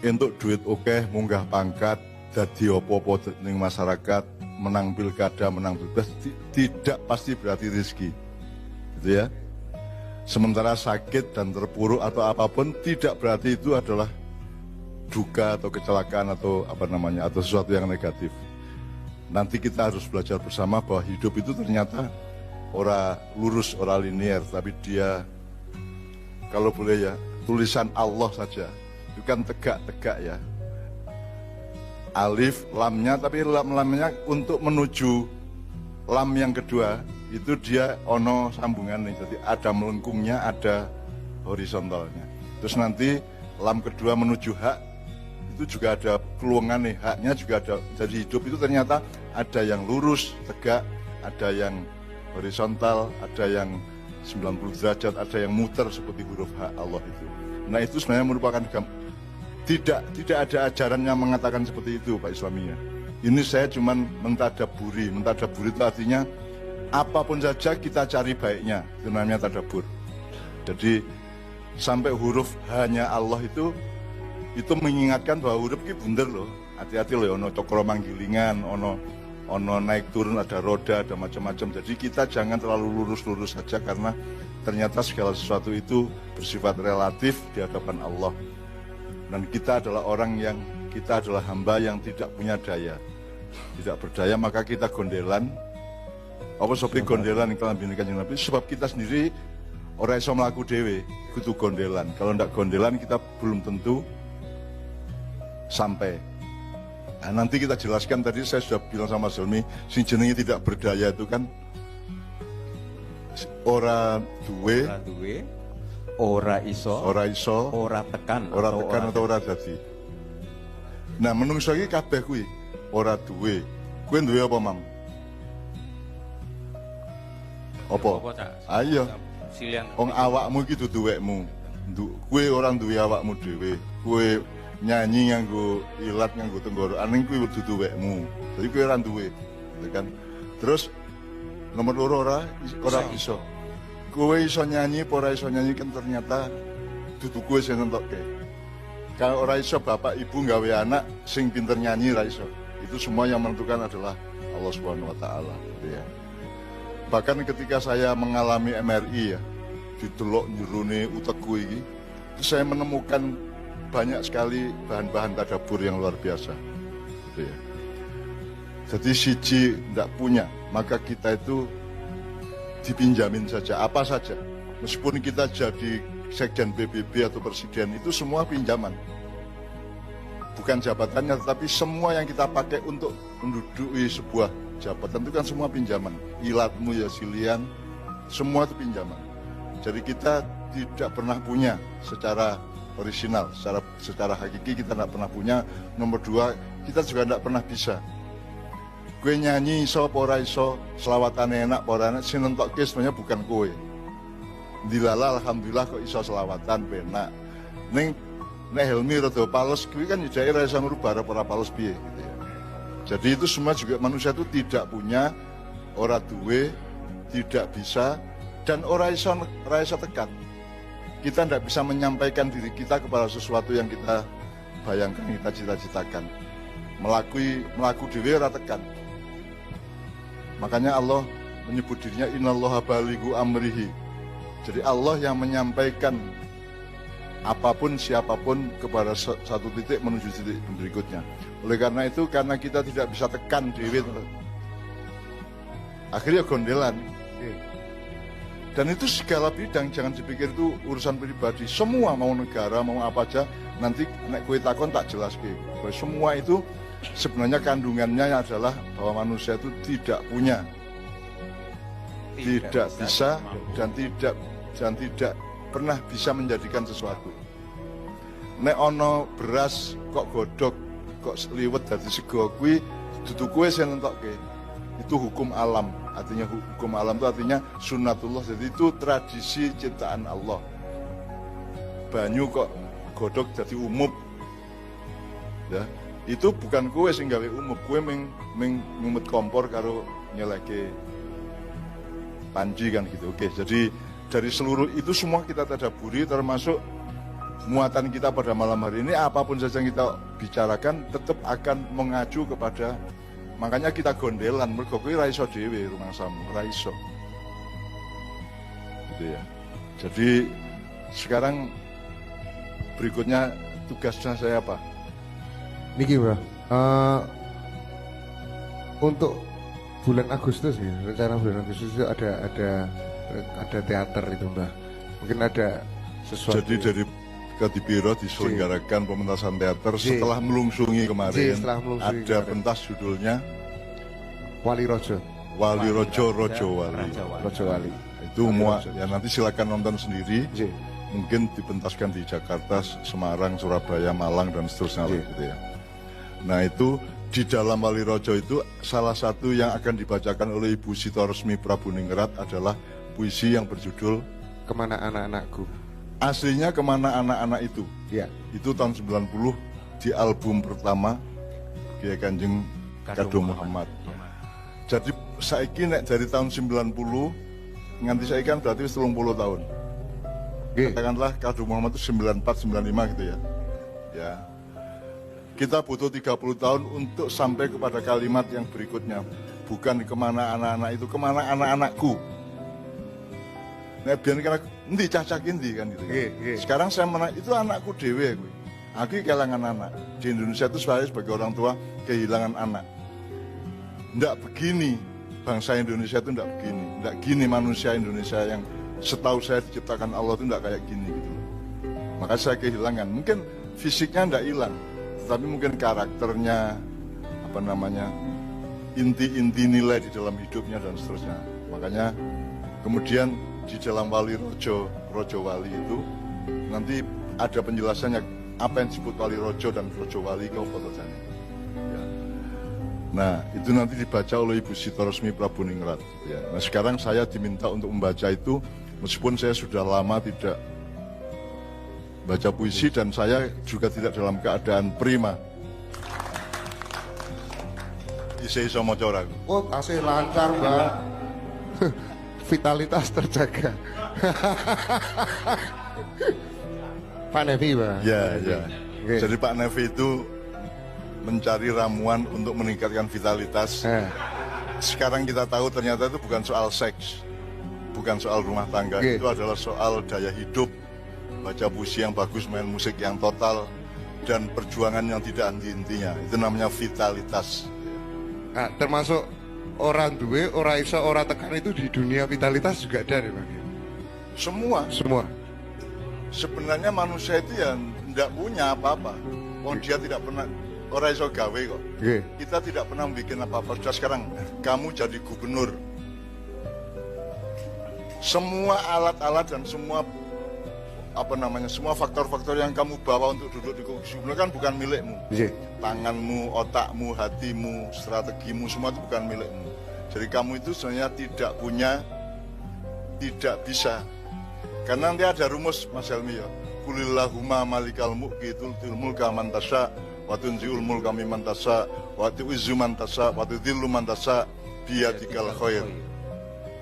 entuk duit oke, munggah pangkat, dadi opo-opo ning masyarakat, menang pilkada, menang pilpres, tidak pasti berarti rezeki, gitu ya. Sementara sakit dan terpuruk atau apapun tidak berarti itu adalah duka atau kecelakaan atau apa namanya, atau sesuatu yang negatif. Nanti kita harus belajar bersama bahwa hidup itu ternyata ora lurus, ora linier, tapi dia, kalau boleh ya, tulisan Allah saja, itu kan tegak-tegak ya. Alif, lamnya, tapi lamnya untuk menuju lam yang kedua, itu dia ono sambungan nih, jadi ada melengkungnya, ada horizontalnya. Terus nanti lam kedua menuju hak, itu juga ada peluangan nih, haknya juga ada. Jadi hidup itu ternyata ada yang lurus, tegak, ada yang horizontal, ada yang 90 derajat, ada yang muter seperti huruf hak Allah itu. Nah itu sebenarnya merupakan tidak ada ajaran yang mengatakan seperti itu Pak Islaminya. Ini saya cuma mentadaburi itu artinya apapun saja kita cari baiknya, itu namanya tadabur. Jadi sampai huruf hanya Allah itu mengingatkan bahwa huruf ini bener loh, hati-hati loh, ono cokro manggilingan, ono naik turun, ada roda, ada macam-macam. Jadi kita jangan terlalu lurus-lurus saja karena ternyata segala sesuatu itu bersifat relatif di hadapan Allah. Dan kita adalah kita adalah hamba yang tidak punya daya, tidak berdaya, maka kita gondelan. Apa seperti gondelan yang telah bineka Nabi, sebab kita sendiri orang iso mlaku dhewe, kudu gondelan. Kalau ndak gondelan kita belum tentu sampai. Nah, nanti kita jelaskan, tadi saya sudah bilang sama Zelmi, sing jenenge tidak berdaya itu kan ora duwe, ora iso, ora tekan atau ora dadi. Nah, menungso iki kabeh kuwi ora duwe. Kuwi duwe apa, Mam? Apa? Ayo. Wong awakmu iki dudu duwekmu. Kuwi ora duwe awakmu dhewe. Kuwi nyanyi nganggo ilat, nganggo tenggorokan, kuwi dudu duwekmu. Jadi kuwi ora duwe, gitu kan. Terus nomor loro ora iso. Kowe iso nyanyi, ora iso nyanyi kan ternyata dudu kowe sing nentokke. Kalau ora iso bapak ibu nggawe anak sing pinter nyanyi ora iso. Itu semua yang menentukan adalah Allah Subhanahu wa taala, gitu ya. Bahkan ketika saya mengalami MRI ya, didelok njurone utekku iki, saya menemukan banyak sekali bahan-bahan tadabbur yang luar biasa, gitu ya. Jadi siji tidak punya, maka kita itu dipinjamin saja, apa saja. Meskipun kita jadi sekjen PBB atau presiden, itu semua pinjaman. Bukan jabatannya, tetapi semua yang kita pakai untuk menduduki sebuah jabatan itu kan semua pinjaman. Ilatmu ya silian, semua itu pinjaman. Jadi kita tidak pernah punya secara orisinal, secara hakiki kita tidak pernah punya. Nomor dua, kita juga tidak pernah bisa. Gue nyanyi iso, ora iso, selawatan enak, ora enak, sing nentokke sebenarnya bukan kowe. Dilala alhamdulillah kok iso selawatan penak. Ning nek Helmi rada pales kuwi kan jake ora iso ngrubah ora pales piye gitu ya. Jadi itu semua juga manusia itu tidak punya, ora duwe, tidak bisa, dan ora iso tekan. Kita tidak bisa menyampaikan diri kita kepada sesuatu yang kita bayangkan, kita cita-citakan. Melaku dhewe ora tekan. Makanya Allah menyebut dirinya innallaha balighu amrihi. Jadi Allah yang menyampaikan apapun siapapun kepada satu titik menuju titik berikutnya. Oleh karena itu, karena kita tidak bisa tekan dhewe, akhirnya gondelan. Dan itu segala bidang, jangan dipikir itu urusan pribadi. Semua, mau negara, mau apa aja, nanti nek kowe takon tak jelaske. Semua itu sebenarnya kandungannya adalah bahwa manusia itu tidak punya, tidak bisa, dan tidak pernah bisa menjadikan sesuatu. Nek ono beras kok godhog, kok liwet dadi sego kuwi dudu kowe sing nentokke. Itu hukum alam. Artinya hukum alam itu artinya sunnatullah. Jadi itu tradisi ciptaan Allah. Banyu kok godhog jadi umup. Ya, itu bukan kowe sing gawe umup, kowe ngumut kompor karo nyeleke panji kan gitu. Oke, jadi dari seluruh itu semua kita tadaburi, termasuk muatan kita pada malam hari ini, apapun saja yang kita bicarakan tetap akan mengacu kepada, makanya kita gondelan, mergo kuwi ra iso dhewe rumangsamu, ra iso. Gitu ya. Jadi sekarang berikutnya tugasnya saya apa? Niki bro, untuk bulan Agustus ya, rencana bulan Agustus itu ada teater itu mbak. Mungkin ada sesuatu. Jadi dari Kadipiro diselenggarakan pementasan teater setelah melungsungi kemarin. Ada pentas judulnya Wali Rojo. Wali Rojo, Rojo Wali. Rojo Wali. Itu muat ya, nanti silakan nonton sendiri. Mungkin dipentaskan di Jakarta, Semarang, Surabaya, Malang dan seterusnya gitu ya. Nah itu di dalam Wali Rojo itu salah satu yang akan dibacakan oleh Ibu Sito Resmi Prabu Ningrat adalah puisi yang berjudul Kemana Anak-Anakku. Aslinya Kemana Anak-Anak Itu. Ya. Itu tahun 90 di album pertama Kiai Kanjeng Kado Muhammad. Jadi saiki nek dari tahun 90 nganti saiki kan berarti 30 tahun. Katakanlah Kado Muhammad itu 94 95 gitu ya. Ya. Kita butuh 30 tahun untuk sampai kepada kalimat yang berikutnya. Bukan kemana anak-anak itu, kemana anak-anakku. Nah, biar kena nanti cacakin di kan gitu. Sekarang saya itu anakku dewe gue. Aku kehilangan anak. Di Indonesia itu saya sebagai orang tua kehilangan anak. Nggak begini bangsa Indonesia itu, nggak begini. Nggak gini manusia Indonesia yang setahu saya diciptakan Allah itu nggak kayak gini gitu. Maka saya kehilangan. Mungkin fisiknya nggak hilang, tetapi mungkin karakternya, apa namanya, inti-inti nilai di dalam hidupnya dan seterusnya. Makanya kemudian di dalam Wali Rojo, Rojo Wali itu nanti ada penjelasannya apa yang disebut Wali Rojo dan Rojo Wali kau fotonya. Ya. Nah itu nanti dibaca oleh Ibu Sito Resmi Prabu Ningrat. Ya. Nah sekarang saya diminta untuk membaca itu meskipun saya sudah lama tidak baca puisi dan saya juga tidak dalam keadaan prima. Iso maca ora. Oh, asih lancar, Mbak. Vitalitas terjaga. Pak Nevi, Mbak. Ya, ya. Okay. Jadi Pak Nevi itu mencari ramuan untuk meningkatkan vitalitas. Sekarang kita tahu ternyata itu bukan soal seks, bukan soal rumah tangga, itu adalah soal daya hidup, baca puisi yang bagus, main musik yang total, dan perjuangan yang tidak henti-hentinya. Itu namanya vitalitas. Nah, termasuk orang duwe, orang iso, orang tekan itu di dunia vitalitas juga ada ya Bang? Semua. Sebenarnya manusia itu ya tidak punya apa-apa. Dia tidak pernah, orang iso gawe kok. Kita tidak pernah bikin apa-apa. Sudah sekarang kamu jadi gubernur. Semua alat-alat dan semua semua faktor-faktor yang kamu bawa untuk duduk di kursi gubernur kan bukan milikmu. Tanganmu, otakmu, hatimu, strategimu, semua itu bukan milikmu. Jadi kamu itu sebenarnya tidak bisa. Karena nanti ada rumus Mas Helmi ya. Kulillahumma malikal mulki tu'til mulka man tasya wa tunzi'ul mulka mimman tasya wa tu'izzu man tasya wa tudhillu man tasya biyadikal khair.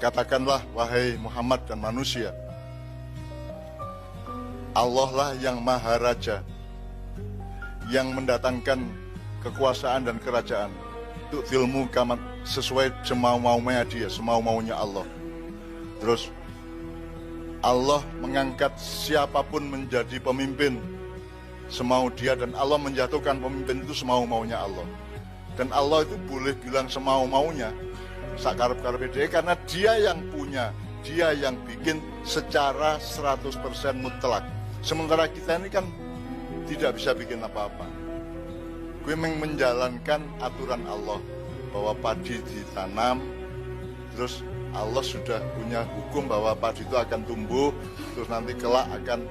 Katakanlah wahai Muhammad dan manusia, Allah lah yang Maha Raja, yang mendatangkan kekuasaan dan kerajaan. Tu'til mulka sesuai semau-maunya dia, semau-maunya Allah. Terus Allah mengangkat siapapun menjadi pemimpin semau dia, dan Allah menjatuhkan pemimpin itu semau-maunya Allah. Dan Allah itu boleh bilang semau-maunya sakarep-karep dia, karena dia yang punya, dia yang bikin secara 100% mutlak. Sementara kita ini kan tidak bisa bikin apa-apa. Gue menjalankan aturan Allah bahwa padi ditanam, terus Allah sudah punya hukum bahwa padi itu akan tumbuh, terus nanti kelak akan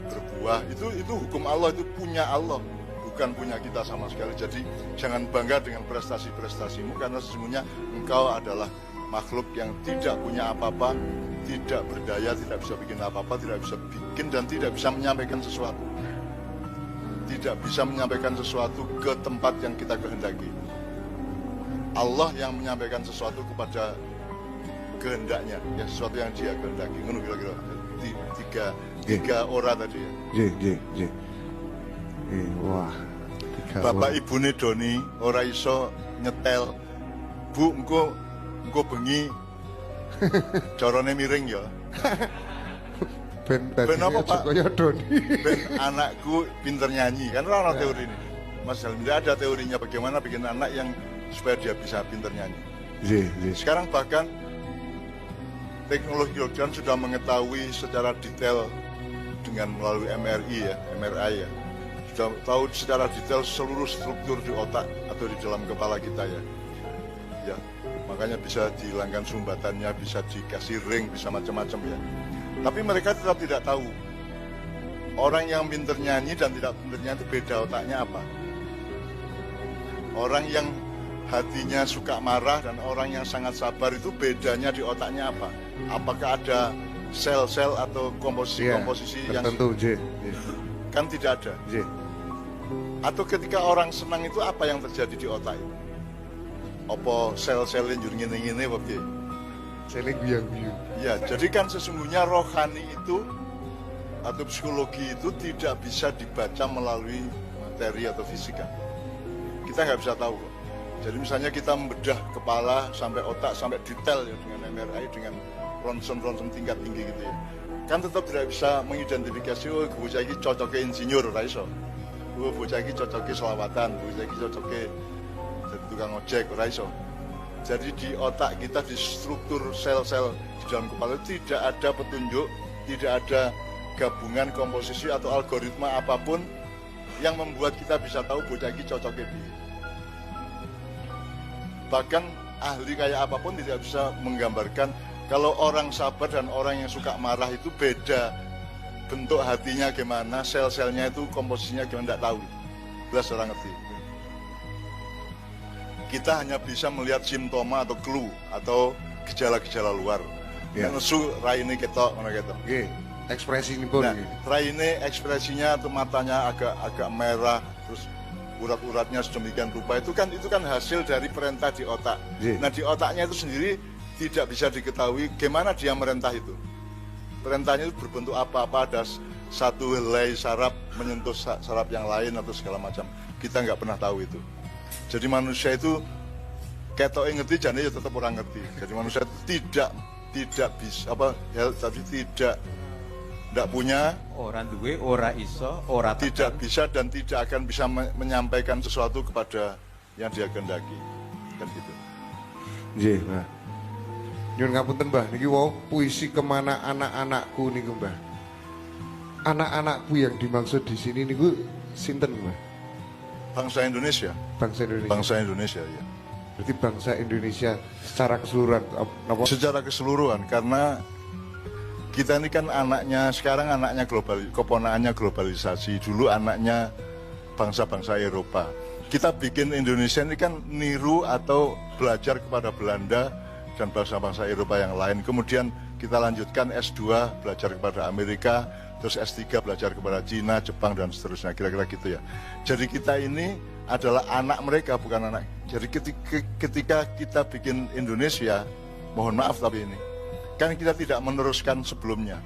berbuah. Itu hukum Allah, itu punya Allah, bukan punya kita sama sekali. Jadi jangan bangga dengan prestasi-prestasimu, karena sesungguhnya engkau adalah makhluk yang tidak punya apa-apa, tidak berdaya, tidak bisa bikin apa-apa, tidak bisa bikin dan tidak bisa menyampaikan sesuatu. Tidak bisa menyampaikan sesuatu ke tempat yang kita kehendaki. Allah yang menyampaikan sesuatu kepada kehendaknya, ya sesuatu yang dia kehendaki. Kira-kira tiga ora tadi ya. Wah. Bapak ibune Doni ora iso nyetel. Bu, engko bengi carane miring ya. Ben apa Pak? Kaya Doni. Ben anakku pinter nyanyi. Kan ora ana teori ini. Mas Helmi ada teorinya bagaimana bikin anak yang supaya dia bisa pinter nyanyi. Sekarang bahkan teknologi kedokteran sudah mengetahui secara detail dengan melalui MRI ya. Sudah tahu secara detail seluruh struktur di otak atau di dalam kepala kita ya. Ya, makanya bisa dihilangkan sumbatannya, bisa dikasih ring, bisa macam-macam ya. Tapi mereka tetap tidak tahu orang yang pinter nyanyi dan tidak pinter nyanyi itu beda otaknya apa. Orang yang hatinya suka marah dan orang yang sangat sabar itu bedanya di otaknya apa? Apakah ada sel-sel atau komposisi yang tertentu? Kan tidak ada. Atau ketika orang senang itu apa yang terjadi di otak itu? Apa sel-sel yang ngene-ngene wae? Sel guyang-guyang. Ya, jadi kan sesungguhnya rohani itu atau psikologi itu tidak bisa dibaca melalui materi atau fisika. Kita nggak bisa tahu. Jadi misalnya kita membedah kepala sampai otak sampai detail ya dengan MRI dengan ronsen tingkat tinggi gitu ya. Kan tetap tidak bisa mengidentifikasi oh bocah iki cocoke insinyur ora iso. Oh bocah iki cocoke selawatan, bocah iki cocoke jadi tukang ojek ora iso. Jadi di otak kita di struktur sel-sel di dalam kepala tidak ada petunjuk, tidak ada gabungan komposisi atau algoritma apapun yang membuat kita bisa tahu bocah iki cocoke piye. Bahkan ahli kayak apapun tidak bisa menggambarkan kalau orang sabar dan orang yang suka marah itu beda bentuk hatinya gimana, sel-selnya itu komposisinya gimana, tidak tahu. Jelas orang ngerti. Kita hanya bisa melihat simptoma atau clue atau gejala-gejala luar. Nesu raine ketok ngono ketok. Nggih, ekspresi ini pun. Nah, raine ekspresinya atau matanya agak merah terus urat-uratnya sedemikian rupa itu kan hasil dari perintah di otak. Nah di otaknya itu sendiri tidak bisa diketahui gimana dia merintah itu. Perintahnya itu berbentuk apa ada satu helai saraf menyentuh saraf yang lain atau segala macam. Kita nggak pernah tahu itu. Jadi manusia itu ketok ngerti jadi ya tetap orang ngerti. Jadi manusia itu tidak bisa tapi tidak punya orang duwe, ora iso, ora tidak bisa dan tidak akan bisa menyampaikan sesuatu kepada yang dia kehendaki kan gitu. Nggih, Mbah. Nyuwun ngapunten, Mbah, niki wau puisi kemana anak-anakku niku, Mbah. Anak-anakku yang dimaksud di sini niku sinten, Mbah? Bangsa Indonesia. Bangsa Indonesia. Bangsa Indonesia ya. Berarti bangsa Indonesia secara keseluruhan apa? Secara keseluruhan karena kita ini kan sekarang anaknya keponaannya globalisasi. Dulu anaknya bangsa-bangsa Eropa. Kita bikin Indonesia ini kan niru atau belajar kepada Belanda dan bangsa-bangsa Eropa yang lain. Kemudian kita lanjutkan S2 belajar kepada Amerika, terus S3 belajar kepada Cina, Jepang dan seterusnya. Kira-kira gitu ya. Jadi kita ini adalah anak mereka bukan anak. Jadi ketika kita bikin Indonesia, mohon maaf tapi ini kan kita tidak meneruskan sebelumnya.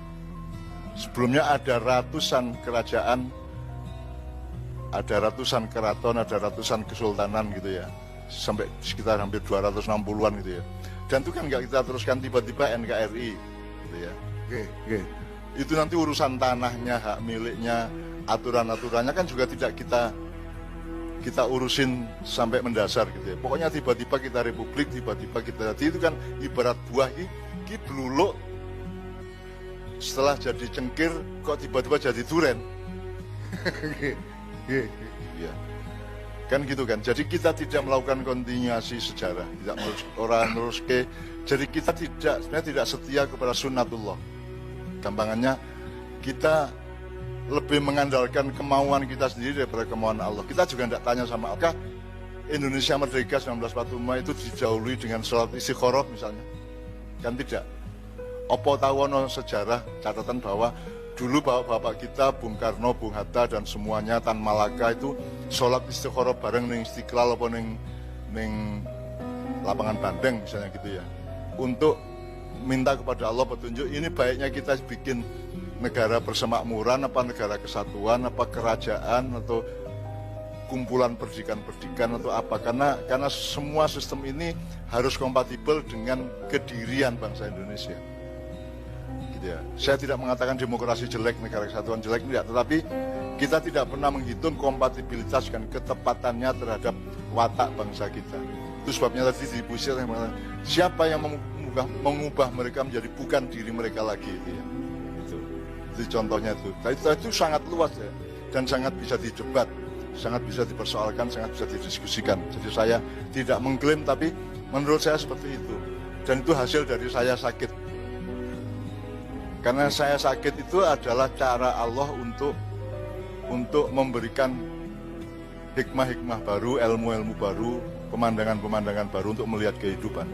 Sebelumnya ada ratusan kerajaan, ada ratusan keraton, ada ratusan kesultanan gitu ya. Sampai sekitar hampir 260-an gitu ya. Dan itu kan nggak kita teruskan tiba-tiba NKRI gitu ya. Oke. Itu nanti urusan tanahnya, hak miliknya, aturan-aturannya kan juga tidak kita urusin sampai mendasar gitu ya. Pokoknya tiba-tiba kita republik, tiba-tiba kita itu kan ibarat buah iki beluluk setelah jadi cengkir kok tiba-tiba jadi duren. Ya. Kan gitu kan. Jadi kita tidak melakukan kontinuasi sejarah, tidak menerus ke. Jadi kita sebenarnya tidak setia kepada sunnatullah. Gampangannya kita lebih mengandalkan kemauan kita sendiri daripada kemauan Allah. Kita juga tidak tanya sama apakah Indonesia merdeka 1945 itu didahului dengan sholat istikharah misalnya. Kan tidak. Apa tawono sejarah catatan bahwa dulu bapak-bapak kita Bung Karno, Bung Hatta dan semuanya Tan Malaka itu sholat istikharah bareng ning Istiqlal apa ning lapangan Bandeng misalnya gitu ya. Untuk minta kepada Allah petunjuk ini baiknya kita bikin negara persemakmuran, apa negara kesatuan, apa kerajaan, atau kumpulan perdikan-perdikan atau apa, karena semua sistem ini harus kompatibel dengan kedirian bangsa Indonesia. Gitu ya. Saya tidak mengatakan demokrasi jelek, negara kesatuan jelek, tidak, tetapi kita tidak pernah menghitung kompatibilitas dan ketepatannya terhadap watak bangsa kita. Itu sebabnya tadi di puisi saya mengatakan, siapa yang mengubah mereka menjadi bukan diri mereka lagi, itu ya. Itu contohnya itu. Itu sangat luas ya, dan sangat bisa didebat, sangat bisa dipersoalkan, sangat bisa didiskusikan. Jadi saya tidak mengklaim, tapi menurut saya seperti itu. Dan itu hasil dari saya sakit. Karena saya sakit itu adalah cara Allah untuk memberikan hikmah-hikmah baru, ilmu-ilmu baru, pemandangan-pemandangan baru untuk melihat kehidupan.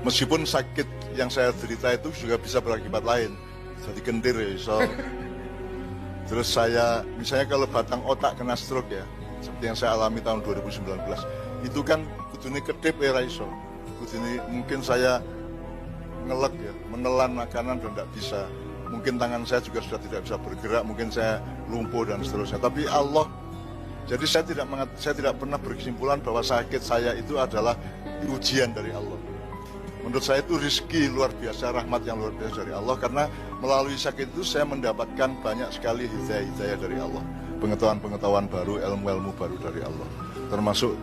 Meskipun sakit yang saya derita itu juga bisa berakibat lain. Jadi kentir ya, so. Terus saya, misalnya kalau batang otak kena stroke ya, seperti yang saya alami tahun 2019, itu kan kudune kedip ya raiso. Kudune mungkin saya ngelek ya, menelan makanan dan tidak bisa. Mungkin tangan saya juga sudah tidak bisa bergerak, mungkin saya lumpuh dan seterusnya. Tapi Allah, jadi saya tidak pernah berkesimpulan bahwa sakit saya itu adalah ujian dari Allah. Menurut saya itu rezeki luar biasa, rahmat yang luar biasa dari Allah, karena melalui sakit itu saya mendapatkan banyak sekali hidayah dari Allah, pengetahuan-pengetahuan baru, ilmu-ilmu baru dari Allah, termasuk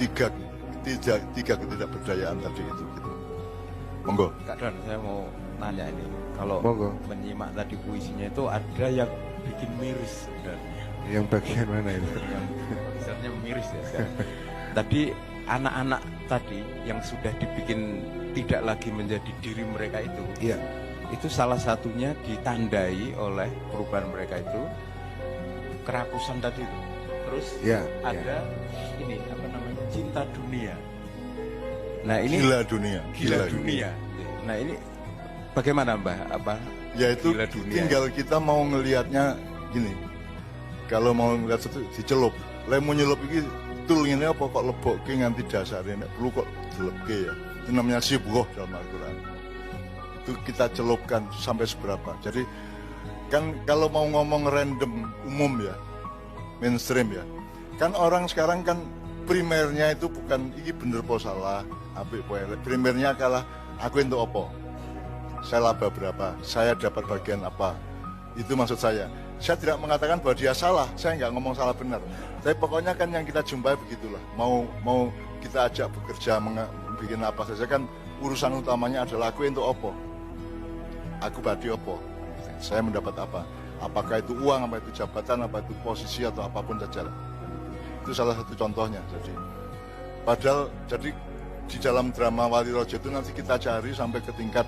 tiga ketidakberdayaan tadi itu. Gitu. Monggo. Kak Don, saya mau nanya ini, kalau menyimak tadi puisinya itu ada yang bikin miris sebenarnya. Yang bagian mana itu? Yang misalnya miris ya sekarang. Tadi anak-anak tadi yang sudah dibikin tidak lagi menjadi diri mereka itu, iya, itu salah satunya ditandai oleh perubahan mereka itu kerakusan tadi itu. Terus ya, ada ini apa namanya, cinta dunia. Nah ini gila dunia. Nah ini bagaimana Mbah? Apa? Ya itu tinggal kita mau ngelihatnya gini. Kalau mau ngelihat itu dicelup. Lemu nyelup ini tul ini apa kok lebokke nganti dasarnya nek perlu kok dilebke ya. Itu namanya sibghah dalam Al-Quran. Itu kita celupkan sampai seberapa. Jadi kan kalau mau ngomong random umum ya, mainstream ya, kan orang sekarang kan primernya itu bukan ini bener po salah, apik po elek. Primernya kalah aku untuk apa, saya laba berapa, saya dapat bagian apa. Itu maksud saya. Saya tidak mengatakan bahwa dia salah, saya nggak ngomong salah benar. Tapi pokoknya kan yang kita jumpai begitulah. Mau kita ajak bekerja, bikin apa saja kan urusan utamanya adalah aku untuk apa, aku badi apa, saya mendapat apa, apakah itu uang, apa itu jabatan, apa itu posisi atau apapun saja. Itu salah satu contohnya. Jadi padahal jadi di dalam drama Wali Rojo itu nanti kita cari sampai ke tingkat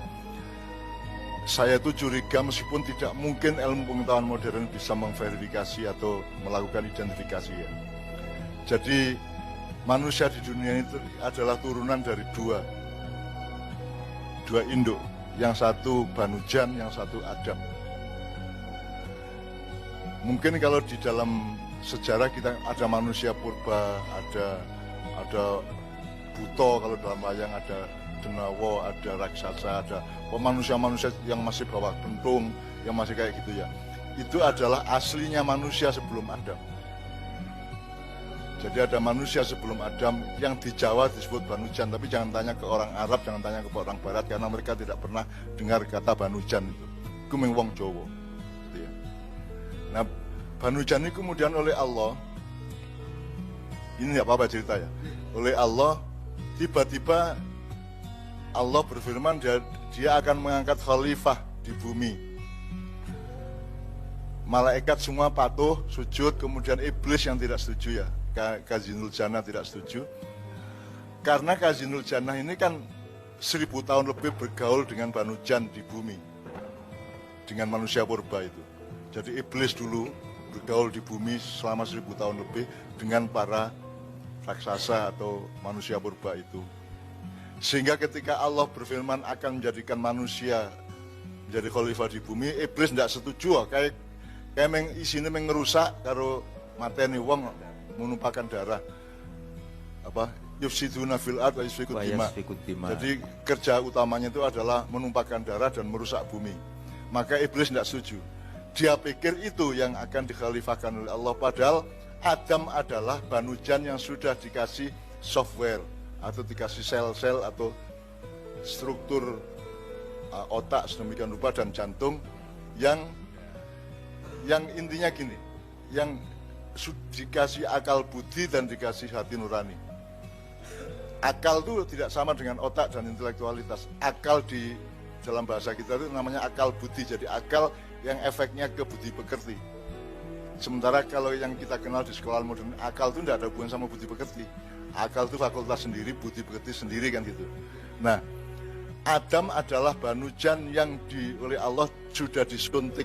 saya itu curiga meskipun tidak mungkin ilmu pengetahuan modern bisa memverifikasi atau melakukan identifikasi ya. Jadi manusia di dunia itu adalah turunan dari dua induk, yang satu Banujan, yang satu Adam. Mungkin kalau di dalam sejarah kita ada manusia purba, ada buto, kalau dalam wayang ada denawa, ada raksasa, ada manusia-manusia yang masih bawa kentung, yang masih kayak gitu ya. Itu adalah aslinya manusia sebelum Adam. Jadi ada manusia sebelum Adam yang di Jawa disebut Banujan, tapi jangan tanya ke orang Arab, jangan tanya ke orang Barat, karena mereka tidak pernah dengar kata Banujan itu. Itu memang wong Jawa. Gitu ya. Nah, Banujan ini kemudian oleh Allah, ini nggak apa-apa cerita ya, oleh Allah tiba-tiba Allah berfirman dia akan mengangkat khalifah di bumi. Malaikat semua patuh, sujud, kemudian iblis yang tidak setuju ya, Kazinul Jannah tidak setuju. Karena Kazinul Jannah ini kan 1000 tahun lebih bergaul dengan Banujan di bumi, dengan manusia purba itu. Jadi iblis dulu bergaul di bumi selama 1000 tahun lebih dengan para raksasa atau manusia purba itu. Sehingga ketika Allah berfirman akan menjadikan manusia menjadi khalifah di bumi, iblis tidak setuju. Kayak isinya ngerusak karo mateni wong, menumpahkan darah. Apa? Yufsiduna fil ard wa yasfikud dima. Jadi kerja utamanya itu adalah menumpahkan darah dan merusak bumi. Maka iblis tidak setuju. Dia pikir itu yang akan dikhalifahkan oleh Allah, padahal Adam adalah banujan yang sudah dikasih software atau dikasih sel-sel atau struktur otak sedemikian rupa dan jantung yang intinya gini, yang dikasih akal budi dan dikasih hati nurani. Akal itu tidak sama dengan otak dan intelektualitas. Akal di dalam bahasa kita itu namanya akal budi, jadi akal yang efeknya ke budi pekerti. Sementara kalau yang kita kenal di sekolah modern, akal itu tidak ada hubungan sama budi pekerti. Akal itu fakultas sendiri, budi pekerti sendiri kan gitu. Nah, Adam adalah banujan yang oleh Allah sudah disuntik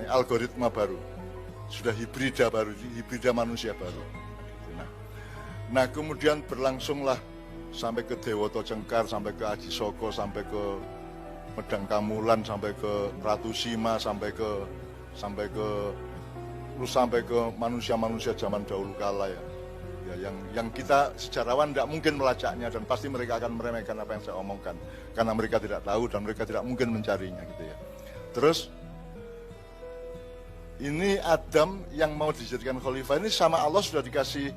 algoritma baru, sudah hibrida baru, hibrida manusia baru. Nah kemudian berlangsunglah sampai ke Dewata Cengkar, sampai ke Aji Soko, sampai ke Medang Kamulan, sampai ke Ratu Sima, sampai ke manusia-manusia zaman dahulu kala ya, yang kita sejarawan tidak mungkin melacaknya dan pasti mereka akan meremehkan apa yang saya omongkan karena mereka tidak tahu dan mereka tidak mungkin mencarinya gitu ya. Terus ini Adam yang mau dijadikan khalifah ini sama Allah sudah dikasih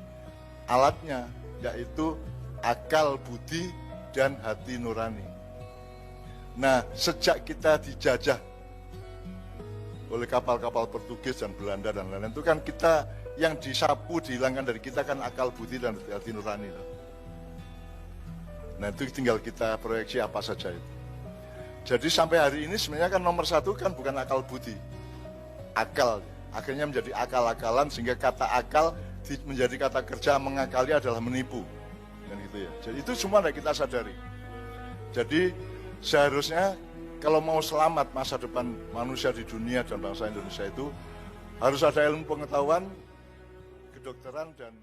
alatnya, yaitu akal budi dan hati nurani. Nah, sejak kita dijajah oleh kapal-kapal Portugis dan Belanda dan lain-lain, itu kan kita yang disapu, dihilangkan dari kita kan akal budi dan hati nurani. Nah, itu tinggal kita proyeksi apa saja itu. Jadi sampai hari ini sebenarnya kan nomor satu kan bukan akal budi, akal. Akhirnya menjadi akal-akalan sehingga kata akal menjadi kata kerja, mengakali adalah menipu. Dan gitu ya. Jadi itu semua yang kita sadari. Jadi seharusnya kalau mau selamat masa depan manusia di dunia dan bangsa Indonesia itu harus ada ilmu pengetahuan, kedokteran dan